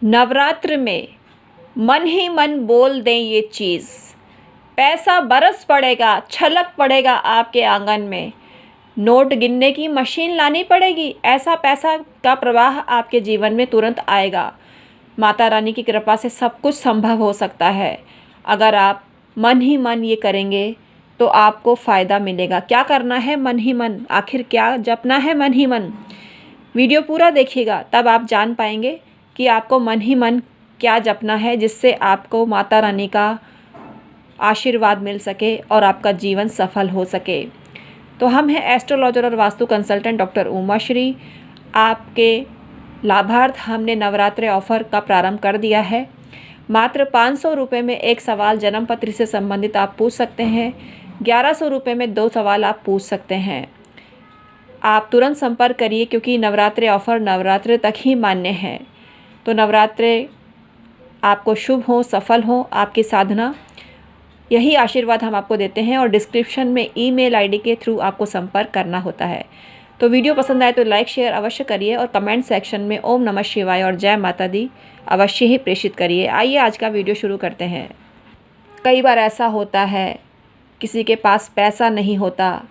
नवरात्र में मन ही मन बोल दें ये चीज़, पैसा बरस पड़ेगा, छलक पड़ेगा आपके आंगन में। नोट गिनने की मशीन लानी पड़ेगी, ऐसा पैसा का प्रवाह आपके जीवन में तुरंत आएगा। माता रानी की कृपा से सब कुछ संभव हो सकता है। अगर आप मन ही मन ये करेंगे तो आपको फ़ायदा मिलेगा। क्या करना है मन ही मन, आखिर क्या जपना है मन ही मन? वीडियो पूरा देखिएगा, तब आप जान पाएंगे कि आपको मन ही मन क्या जपना है, जिससे आपको माता रानी का आशीर्वाद मिल सके और आपका जीवन सफल हो सके। तो हम हैं एस्ट्रोलॉजर और वास्तु कंसल्टेंट डॉक्टर उमा श्री। आपके लाभार्थ हमने नवरात्रि ऑफर का प्रारंभ कर दिया है। मात्र 500 रुपये में एक सवाल जन्म पत्री से संबंधित आप पूछ सकते हैं। 1100 रुपये में 2 सवाल आप पूछ सकते हैं। आप तुरंत संपर्क करिए, क्योंकि नवरात्रि ऑफर नवरात्रि तक ही मान्य है। तो नवरात्रि आपको शुभ हो, सफल हो आपकी साधना, यही आशीर्वाद हम आपको देते हैं। और डिस्क्रिप्शन में ईमेल आईडी के थ्रू आपको संपर्क करना होता है। तो वीडियो पसंद आए तो लाइक शेयर अवश्य करिए और कमेंट सेक्शन में ओम नमः शिवाय और जय माता दी अवश्य ही प्रेषित करिए। आइए आज का वीडियो शुरू करते हैं। कई बार ऐसा होता है, किसी के पास पैसा नहीं होता,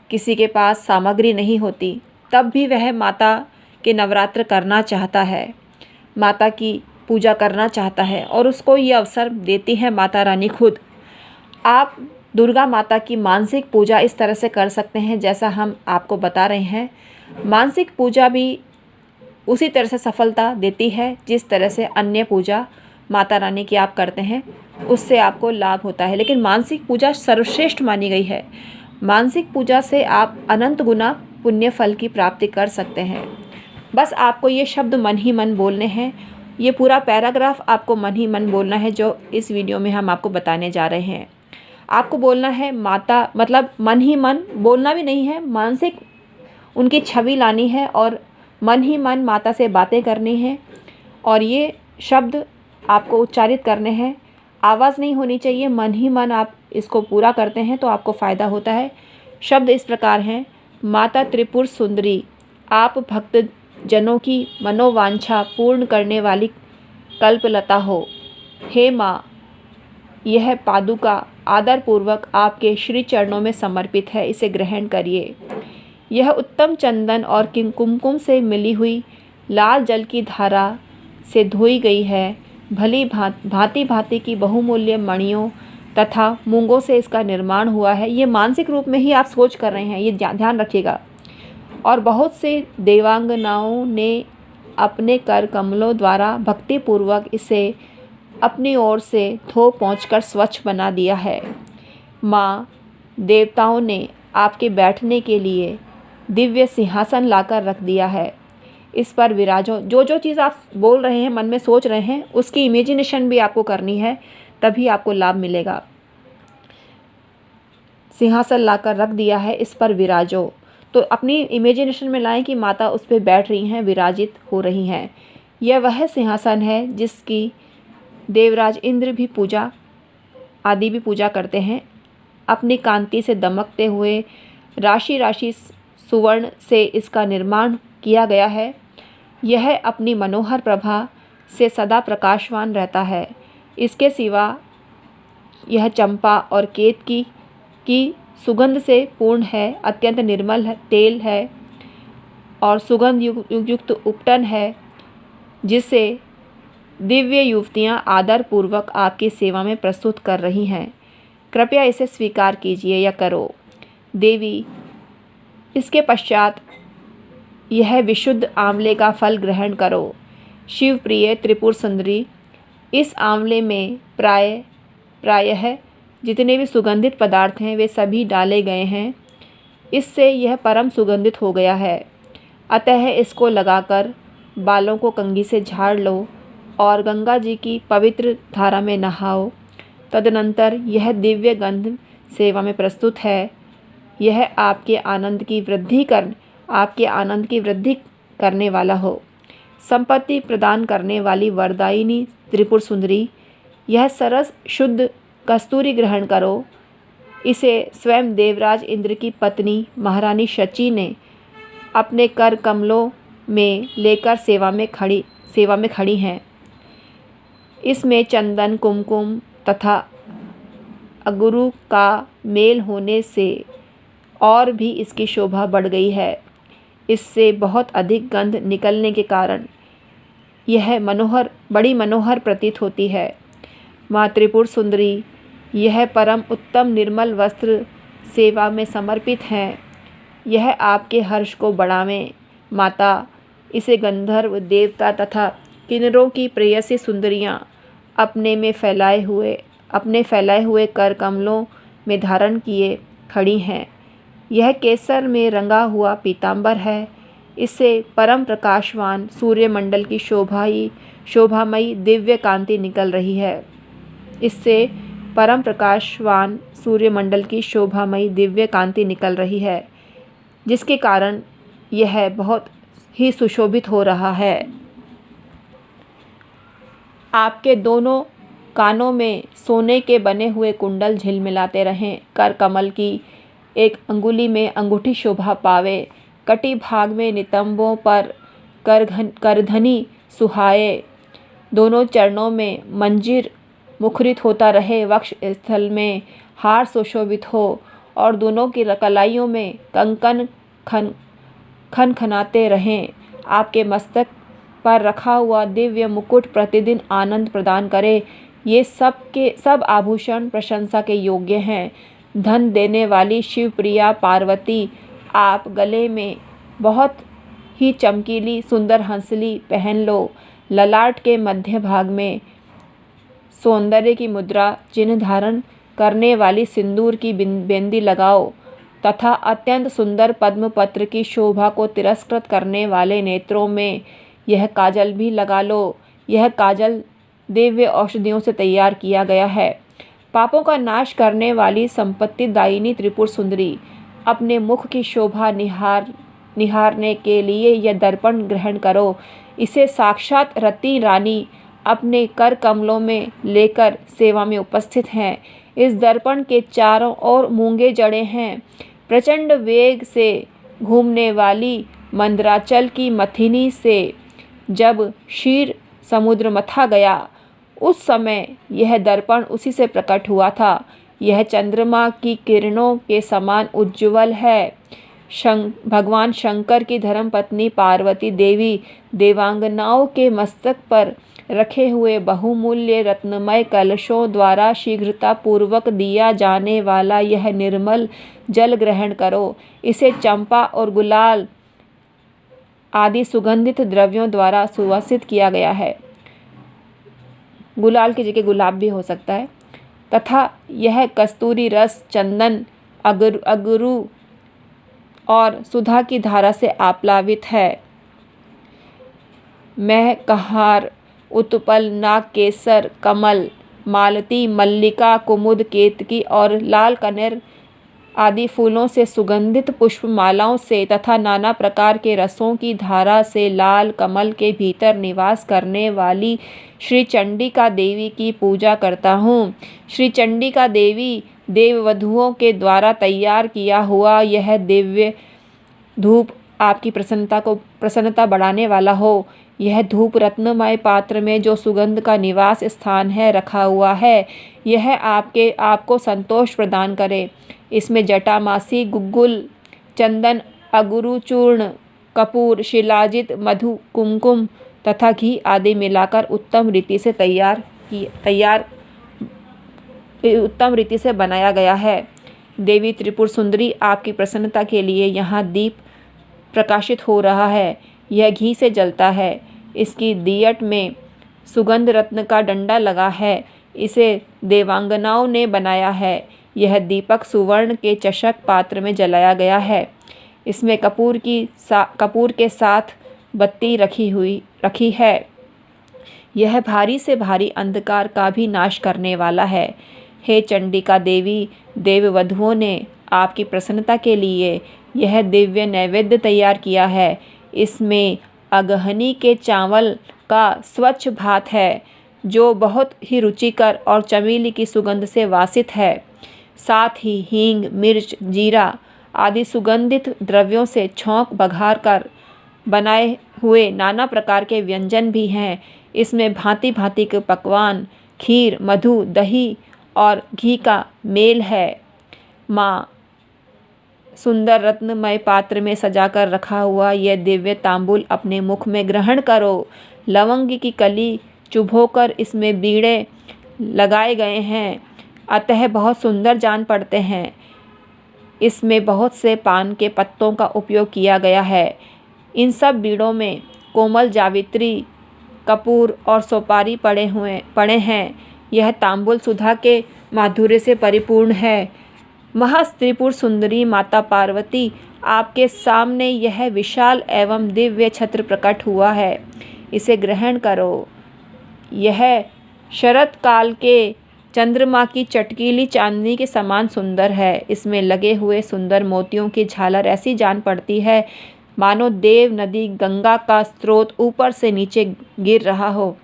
किसी के पास सामग्री नहीं होती, तब भी वह माता के नवरात्र करना चाहता है, माता की पूजा करना चाहता है, और उसको ये अवसर देती है माता रानी खुद। आप दुर्गा माता की मानसिक पूजा इस तरह से कर सकते हैं जैसा हम आपको बता रहे हैं। मानसिक पूजा भी उसी तरह से सफलता देती है जिस तरह से अन्य पूजा माता रानी की आप करते हैं, उससे आपको लाभ होता है। लेकिन मानसिक पूजा सर्वश्रेष्ठ मानी गई है। मानसिक पूजा से आप अनंत गुना पुण्य फल की प्राप्ति कर सकते हैं। बस आपको ये शब्द मन ही मन बोलने हैं। ये पूरा पैराग्राफ आपको मन ही मन बोलना है, जो इस वीडियो में हम आपको बताने जा रहे हैं। आपको बोलना है माता, मतलब मन ही मन बोलना भी नहीं है, मानसिक उनकी छवि लानी है और मन ही मन माता से बातें करनी है। और ये शब्द आपको उच्चारित करने हैं, आवाज़ नहीं होनी चाहिए। मन ही मन आप इसको पूरा करते हैं तो आपको फ़ायदा होता है। शब्द इस प्रकार हैं: माता त्रिपुर सुंदरी, आप भक्त जनों की मनोवांछा पूर्ण करने वाली कल्पलता हो। हे माँ, यह पादुका आदरपूर्वक आपके श्री चरणों में समर्पित है, इसे ग्रहण करिए। यह उत्तम चंदन और कुमकुम से मिली हुई लाल जल की धारा से धोई गई है। भली भांति भांति की बहुमूल्य मणियों तथा मूंगों से इसका निर्माण हुआ है। ये मानसिक रूप में ही आप सोच कर रहे हैं, ये ध्यान रखिएगा। और बहुत से देवांगनाओं ने अपने कर कमलों द्वारा भक्तिपूर्वक इसे अपनी ओर से धो पोंछकर स्वच्छ बना दिया है। माँ, देवताओं ने आपके बैठने के लिए दिव्य सिंहासन लाकर रख दिया है, इस पर विराजो। जो जो चीज़ आप बोल रहे हैं, मन में सोच रहे हैं, उसकी इमेजिनेशन भी आपको करनी है, तभी आपको लाभ मिलेगा। सिंहासन लाकर रख दिया है, इस पर विराजो। तो अपनी इमेजिनेशन में लाएं कि माता उस पर बैठ रही हैं, विराजित हो रही हैं। यह वह सिंहासन है जिसकी देवराज इंद्र भी पूजा आदि भी पूजा करते हैं। अपनी कांति से दमकते हुए राशि राशि सुवर्ण से इसका निर्माण किया गया है। यह अपनी मनोहर प्रभा से सदा प्रकाशवान रहता है। इसके सिवा यह चंपा और केतकी की सुगंध से पूर्ण है। अत्यंत निर्मल तेल है और सुगंध युक्त उपटन है, जिसे दिव्य युवतियाँ आदरपूर्वक आपकी सेवा में प्रस्तुत कर रही हैं। कृपया इसे स्वीकार कीजिए या करो देवी। इसके पश्चात यह विशुद्ध आंवले का फल ग्रहण करो। शिव प्रिय त्रिपुर सुंदरी, इस आंवले में प्रायः जितने भी सुगंधित पदार्थ हैं वे सभी डाले गए हैं। इससे यह परम सुगंधित हो गया है। अतः इसको लगाकर बालों को कंघी से झाड़ लो और गंगा जी की पवित्र धारा में नहाओ। तदनंतर यह दिव्य गंध सेवा में प्रस्तुत है। यह आपके आनंद की वृद्धि करने वाला हो। संपत्ति प्रदान करने वाली वरदायिनी त्रिपुर सुंदरी, यह सरस शुद्ध कस्तूरी ग्रहण करो। इसे स्वयं देवराज इंद्र की पत्नी महारानी शची ने अपने कर कमलों में लेकर सेवा में खड़ी हैं। इसमें चंदन, कुमकुम तथा अगरू का मेल होने से और भी इसकी शोभा बढ़ गई है। इससे बहुत अधिक गंध निकलने के कारण यह बड़ी मनोहर प्रतीत होती है। माँ त्रिपुर सुंदरी यह परम उत्तम निर्मल वस्त्र सेवा में समर्पित हैं। यह आपके हर्ष को बढ़ावें। माता, इसे गंधर्व, देवता तथा किन्नरों की प्रेयसी सुंदरियाँ अपने फैलाए हुए कर कमलों में धारण किए खड़ी हैं। यह केसर में रंगा हुआ पीतांबर है। इससे परम प्रकाशवान सूर्यमंडल की शोभामयी दिव्य कांति निकल रही है। इससे परम प्रकाशवान सूर्यमंडल की शोभामयी दिव्य कांति निकल रही है, जिसके कारण यह बहुत ही सुशोभित हो रहा है। आपके दोनों कानों में सोने के बने हुए कुंडल झिलमिलाते रहें। कर कमल की एक अंगुली में अंगूठी शोभा पावे। कटी भाग में नितंबों पर करधनी सुहाए। दोनों चरणों में मंजीर मुखरित होता रहे। वक्ष स्थल में हार सुशोभित हो और दोनों की कलाइयों में कंकन खनखनाते रहें। आपके मस्तक पर रखा हुआ दिव्य मुकुट प्रतिदिन आनंद प्रदान करे। ये सब आभूषण प्रशंसा के योग्य हैं। धन देने वाली शिवप्रिया पार्वती, आप गले में बहुत ही चमकीली सुंदर हंसली पहन लो। ललाट के मध्य भाग में सौंदर्य की मुद्रा चिन्ह धारण करने वाली सिंदूर की बिंदी लगाओ तथा अत्यंत सुंदर पद्मपत्र की शोभा को तिरस्कृत करने वाले नेत्रों में यह काजल भी लगा लो। यह काजल दिव्य औषधियों से तैयार किया गया है। पापों का नाश करने वाली संपत्ति दायिनी त्रिपुर सुंदरी, अपने मुख की शोभा निहारने के लिए यह दर्पण ग्रहण करो। इसे साक्षात रति रानी अपने कर कमलों में लेकर सेवा में उपस्थित हैं। इस दर्पण के चारों ओर मूंगे जड़े हैं। प्रचंड वेग से घूमने वाली मंदराचल की मथिनी से जब क्षीर समुद्र मथा गया, उस समय यह दर्पण उसी से प्रकट हुआ था। यह चंद्रमा की किरणों के समान उज्ज्वल है। भगवान शंकर की धर्मपत्नी पार्वती देवी देवांगनाओं के मस्तक पर रखे हुए बहुमूल्य रत्नमय कलशों द्वारा शीघ्रता पूर्वक दिया जाने वाला यह निर्मल जल ग्रहण करो। इसे चंपा और गुलाल आदि सुगंधित द्रव्यों द्वारा सुवासित किया गया है। गुलाल की जगह गुलाब भी हो सकता है। तथा यह कस्तूरी रस, चंदन, अगरू और सुधा की धारा से आप्लावित है। मैं कहार, उत्पल, नागकेसर, कमल, मालती, मल्लिका, कुमुद, केतकी और लाल कनेर आदि फूलों से सुगंधित पुष्पमालाओं से तथा नाना प्रकार के रसों की धारा से लाल कमल के भीतर निवास करने वाली श्री चंडिका देवी की पूजा करता हूँ। श्री चंडिका देवी देववधुओं के द्वारा तैयार किया हुआ यह दिव्य धूप आपकी प्रसन्नता बढ़ाने वाला हो। यह धूप रत्नमय पात्र में जो सुगंध का निवास स्थान है रखा हुआ है। यह आपको संतोष प्रदान करे। इसमें जटामासी, गुग्गुल, चंदन, अगरू चूर्ण, कपूर, शिलाजित, मधु, कुमकुम तथा घी आदि मिलाकर उत्तम रीति से बनाया गया है। देवी त्रिपुर सुंदरी, आपकी प्रसन्नता के लिए यहाँ दीप प्रकाशित हो रहा है। यह घी से जलता है। इसकी दियट में सुगंध रत्न का डंडा लगा है। इसे देवांगनाओं ने बनाया है। यह दीपक सुवर्ण के चषक पात्र में जलाया गया है। इसमें कपूर के साथ बत्ती रखी है। यह भारी से भारी अंधकार का भी नाश करने वाला है। हे चंडिका देवी, देववधुओं ने आपकी प्रसन्नता के लिए यह दिव्य नैवेद्य तैयार किया है। इसमें अगहनी के चावल का स्वच्छ भात है, जो बहुत ही रुचिकर और चमेली की सुगंध से वासित है। साथ ही हींग, मिर्च, जीरा आदि सुगंधित द्रव्यों से छौंक बघार कर हुए नाना प्रकार के व्यंजन भी हैं। इसमें भांति भांति के पकवान, खीर, मधु, दही और घी का मेल है। माँ सुंदर रत्नमय पात्र में सजाकर रखा हुआ यह दिव्य तांबूल अपने मुख में ग्रहण करो। लवंग की कली चुभोकर इसमें बीड़े लगाए गए हैं, अतः बहुत सुंदर जान पड़ते हैं। इसमें बहुत से पान के पत्तों का उपयोग किया गया है। इन सब बीड़ों में कोमल जावित्री, कपूर और सुपारी पड़े हैं। यह तांबूल सुधा के माधुर्य से परिपूर्ण है। महस त्रिपुर सुंदरी माता पार्वती आपके सामने यह विशाल एवं दिव्य छत्र प्रकट हुआ है, इसे ग्रहण करो। यह शरत काल के चंद्रमा की चटकीली चांदनी के समान सुंदर है। इसमें लगे हुए सुंदर मोतियों की झालर ऐसी जान पड़ती है मानो देव नदी गंगा का स्रोत ऊपर से नीचे गिर रहा हो।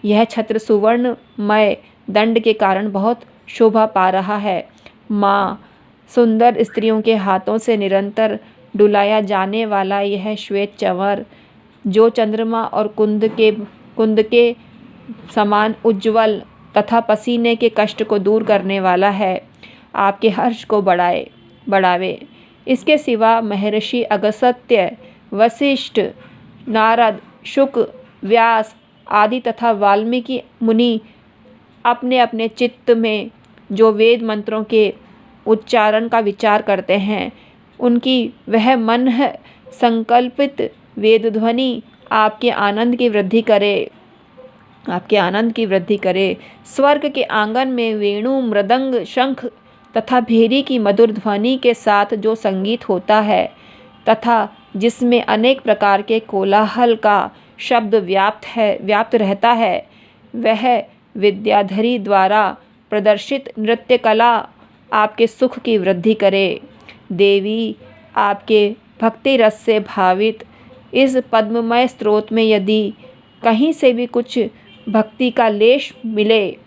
यह छत्र सुवर्णमय दंड के कारण बहुत शोभा पा रहा है। माँ सुंदर स्त्रियों के हाथों से निरंतर डुलाया जाने वाला यह श्वेत चंवर, जो चंद्रमा और कुंद के समान उज्ज्वल तथा पसीने के कष्ट को दूर करने वाला है, आपके हर्ष को बढ़ावे। इसके सिवा महर्षि अगस्त्य, वशिष्ठ, नारद, शुक, व्यास आदि तथा वाल्मीकि मुनि अपने अपने चित्त में जो वेद मंत्रों के उच्चारण का विचार करते हैं, उनकी वह मन संकल्पित वेद ध्वनि आपके आनंद की वृद्धि करे। स्वर्ग के आंगन में वेणु, मृदंग, शंख तथा भेरी की मधुर ध्वनि के साथ जो संगीत होता है तथा जिसमें अनेक प्रकार के कोलाहल का शब्द व्याप्त रहता है, वह विद्याधरी द्वारा प्रदर्शित नृत्य कला आपके सुख की वृद्धि करे। देवी, आपके भक्ति रस से भावित इस पद्ममय स्रोत में यदि कहीं से भी कुछ भक्ति का लेश मिले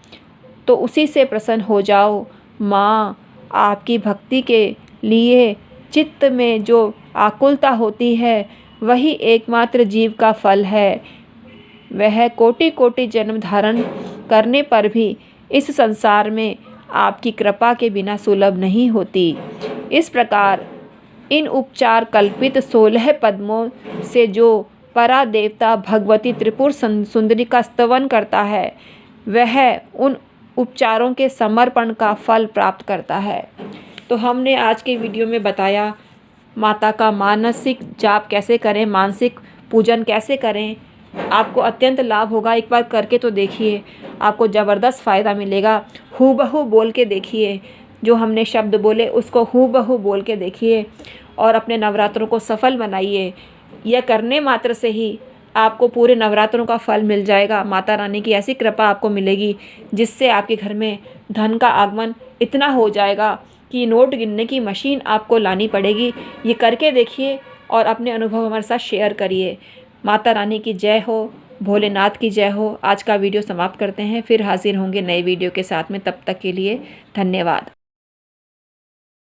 तो उसी से प्रसन्न हो जाओ। माँ, आपकी भक्ति के लिए चित्त में जो आकुलता होती है, वही एकमात्र जीव का फल है। वह कोटि कोटि जन्म धारण करने पर भी इस संसार में आपकी कृपा के बिना सुलभ नहीं होती। इस प्रकार इन उपचार कल्पित 16 पद्मों से जो परा देवता भगवती त्रिपुर सुंदरी का स्तवन करता है, वह उन उपचारों के समर्पण का फल प्राप्त करता है। तो हमने आज के वीडियो में बताया माता का मानसिक जाप कैसे करें, मानसिक पूजन कैसे करें। आपको अत्यंत लाभ होगा। एक बार करके तो देखिए, आपको ज़बरदस्त फ़ायदा मिलेगा। हूबहू बोल के देखिए, जो हमने शब्द बोले उसको हूबहू बोल के देखिए और अपने नवरात्रों को सफल बनाइए। यह करने मात्र से ही आपको पूरे नवरात्रों का फल मिल जाएगा। माता रानी की ऐसी कृपा आपको मिलेगी जिससे आपके घर में धन का आगमन इतना हो जाएगा कि नोट गिनने की मशीन आपको लानी पड़ेगी। ये करके देखिए और अपने अनुभव हमारे साथ शेयर करिए। माता रानी की जय हो, भोलेनाथ की जय हो। आज का वीडियो समाप्त करते हैं, फिर हाजिर होंगे नए वीडियो के साथ में। तब तक के लिए धन्यवाद।